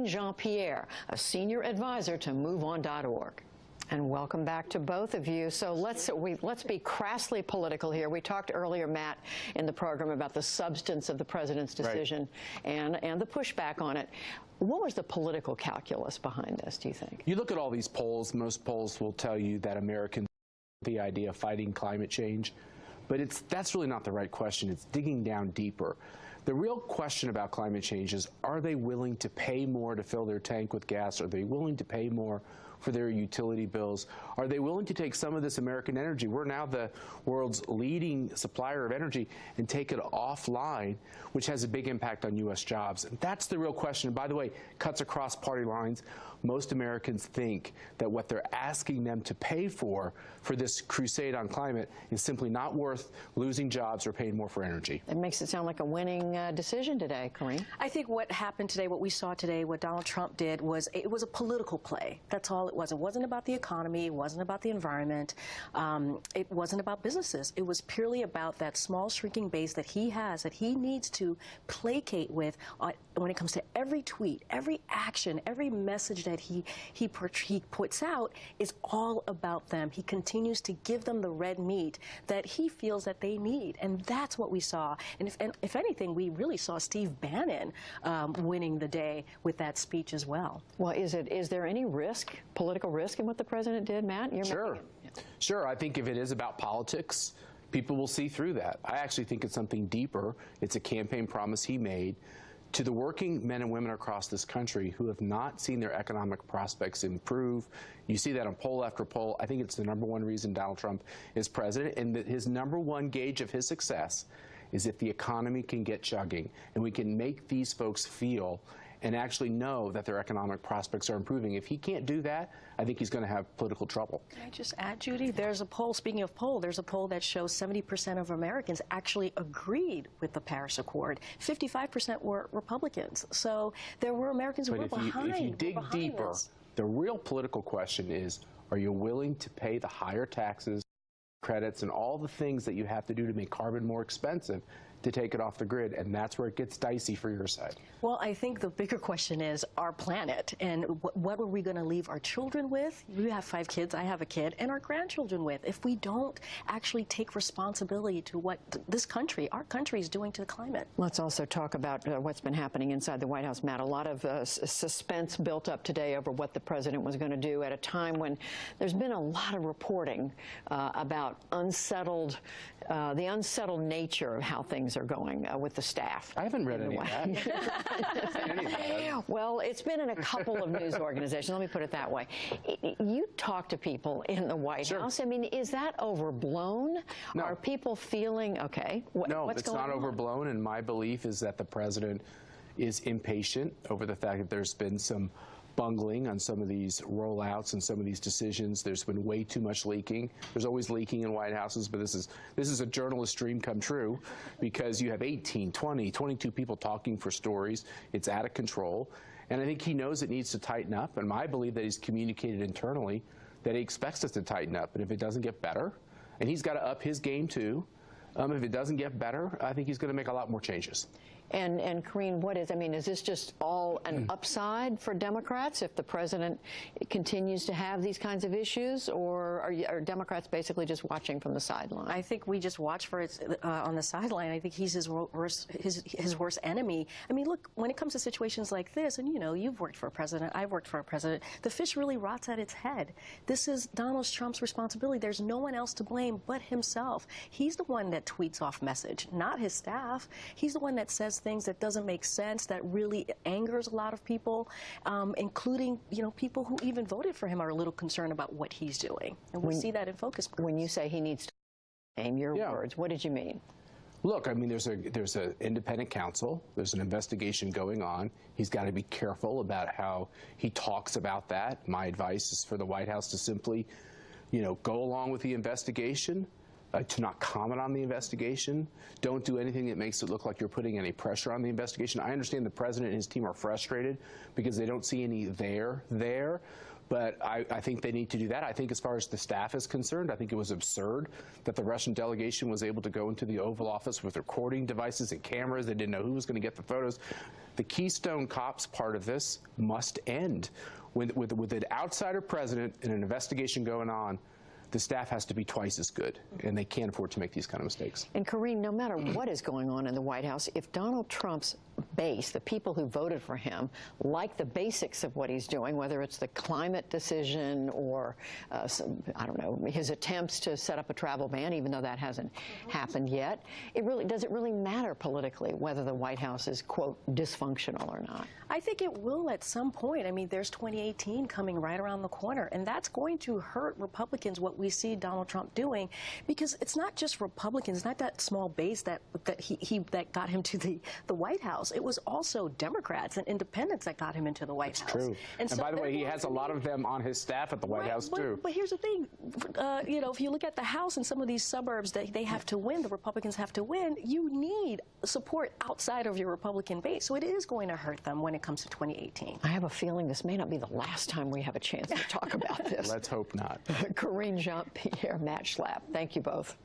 Karine Jean-Pierre, a senior advisor to MoveOn.org. And welcome back to both of you. So let's be crassly political here. We talked earlier, Matt, in the program about the substance of the president's decision and the pushback on it. What was the political calculus behind this, do you think? You look at all these polls, most polls will tell you that Americans the idea of fighting climate change, but that's really not the right question. It's digging down deeper. The real question about climate change is, are they willing to pay more to fill their tank with gas? Are they willing to pay more for their utility bills? Are they willing to take some of this American energy? We're now the world's leading supplier of energy, and take it offline, which has a big impact on U.S. jobs. And that's the real question. And by the way, cuts across party lines. Most Americans think that what they're asking them to pay for this crusade on climate is simply not worth losing jobs or paying more for energy. It makes it sound like a winning decision today, Karine. I think what happened today, what we saw today, what Donald Trump did was it was a political play. That's all it was. It wasn't about the economy. It wasn't about the environment. It wasn't about businesses. It was purely about that small shrinking base that he has, that he needs to placate with when it comes to every tweet, every action, every message that he puts out is all about them. He continues to give them the red meat that he feels that they need, and that's what we saw. And if anything, we really saw Steve Bannon winning the day with that speech as well. Well, is there any risk, political risk, in what the president did, Matt? Sure. Sure. I think if it is about politics, people will see through that. I actually think it's something deeper. It's a campaign promise he made to the working men and women across this country who have not seen their economic prospects improve. You see that on poll after poll. I think it's the #1 reason Donald Trump is president, and that his #1 gauge of his success is if the economy can get chugging and we can make these folks feel and actually know that their economic prospects are improving. If he can't do that, I think he's going to have political trouble. Can I just add, Judy? There's a poll, speaking of poll, there's a poll that shows 70% of Americans actually agreed with the Paris Accord. 55% were Republicans. So there were Americans who were behind. If you dig deeper, the real political question is, are you willing to pay the higher taxes, credits, and all the things that you have to do to make carbon more expensive to take it off the grid? And that's where it gets dicey for your side. Well, I think the bigger question is our planet, and what are we going to leave our children with? You have 5 kids, I have a kid, and our grandchildren with, if we don't actually take responsibility to what this country, our country, is doing to the climate. Let's also talk about what's been happening inside the White House, Matt. A lot of suspense built up today over what the president was going to do at a time when there's been a lot of reporting about the unsettled nature of how things are going with the staff. I haven't read any of that. Well, it's been in a couple of news organizations. Let me put it that way. You talk to people in the White House. I mean, is that overblown? No. Are people feeling, okay, no, what's going on? No, it's not overblown, and my belief is that the president is impatient over the fact that there's been some bungling on some of these rollouts and some of these decisions. There's been way too much leaking. There's always leaking in White Houses, but this is a journalist dream come true, because you have 18, 20, 22 people talking for stories. It's out of control. And I think he knows it needs to tighten up, and I believe that he's communicated internally that he expects us to tighten up. And if it doesn't get better, and he's got to up his game too, if it doesn't get better, I think he's going to make a lot more changes. And Karine, is this just all an upside for Democrats if the president continues to have these kinds of issues, or are Democrats basically just watching from the sideline? I think we just watch for it on the sideline. I think he's his worst enemy. I mean, look, when it comes to situations like this, and you've worked for a president, I've worked for a president, the fish really rots at its head. This is Donald Trump's responsibility. There's no one else to blame but himself. He's the one that tweets off message, not his staff. He's the one that says things that doesn't make sense, that really angers a lot of people, including, people who even voted for him are a little concerned about what he's doing. And we see that in focus groups. When you say he needs to name your words, what did you mean? Look, I mean, there's an independent counsel. There's an investigation going on. He's got to be careful about how he talks about that. My advice is for the White House to simply, go along with the investigation, to not comment on the investigation. Don't do anything that makes it look like you're putting any pressure on the investigation. I understand the president and his team are frustrated because they don't see any there. But I think they need to do that. I think as far as the staff is concerned, I think it was absurd that the Russian delegation was able to go into the Oval Office with recording devices and cameras. They didn't know who was going to get the photos. The Keystone Cops part of this must end. With an outsider president and an investigation going on, the staff has to be twice as good, and they can't afford to make these kind of mistakes. And Karine, no matter what is going on in the White House, if Donald Trump's base, the people who voted for him, like the basics of what he's doing, whether it's the climate decision or, I don't know, his attempts to set up a travel ban, even though that hasn't happened yet, does it really matter politically whether the White House is, quote, dysfunctional or not? I think it will at some point. I mean, there's 2018 coming right around the corner, and that's going to hurt Republicans, what we see Donald Trump doing, because it's not just Republicans, not that small base that got him to the White House. It was also Democrats and independents that got him into the White House. True. And so by the way, he has a lot of them on his staff at the White House, too. But here's the thing. You know, if you look at the House and some of these suburbs that they have to win, the Republicans have to win, you need support outside of your Republican base. So it is going to hurt them when it comes to 2018. I have a feeling this may not be the last time we have a chance to talk about this. Let's hope not. Karine Jean-Pierre, Matt Schlapp, thank you both.